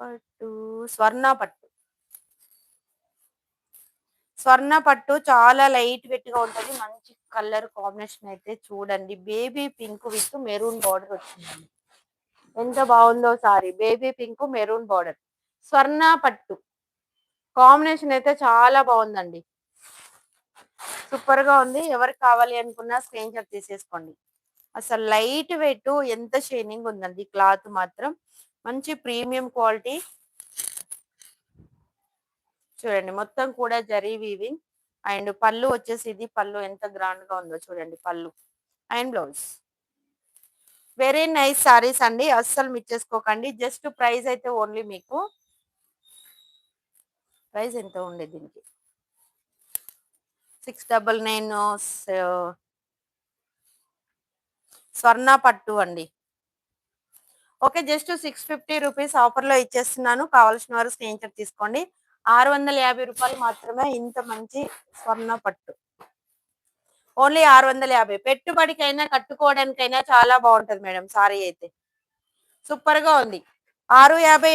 పట్టు స్వర్ణ పట్టు. స్వర్ణ పట్టు చాలా లైట్ వెయిట్ గా ఉంటది. మంచి కలర్ కాంబినేషన్ అయితే చూడండి. Baby pink with maroon border వచ్చిందండి. ఎంత బాగుందో sorry. Baby pink maroon border. స్వర్ణ పట్టు కాంబినేషన్ అయితే చాలా బాగుందండి. సూపర్ గా ఉంది. ఎవరికి కావాలి అనుకున్నా స్క్రీన్ షాట్ తీసేసుకోండి. అసలు లైట్ వెయిట్ ఎంత షైనింగ్ ఉందండి. క్లాత్ మాత్రం మంచి ప్రీమియం క్వాలిటీ. చూడండి మొత్తం కూడా జరీ వీవింగ్. అండ్ పళ్ళు వచ్చేసి ఇది పళ్ళు ఎంత గ్రాండ్ గా ఉందో చూడండి. పళ్ళు and blouse. Very nice saris అండి. అస్సలు మిస్ చేసుకోకండి. జస్ట్ ప్రైస్ అయితే ఓన్లీ మీకు ప్రైస్ ఎంత ఉండేది దీనికి 699 స్వర్ణ పట్టు అండి. ఓకే జస్ట్ 650 రూపీస్ ఆఫర్ లో ఇచ్చేస్తున్నాను. కావాల్సిన వారు స్క్రీన్ షాట్ తీసుకోండి. 650 రూపాయలు మాత్రమే ఇంత మంచి స్వర్ణ పట్టు. ఓన్లీ 650. పెట్టుబడికైనా కట్టుకోవడానికైనా చాలా బాగుంటది మేడం. సారీ అయితే సూపర్ గా ఉంది. 650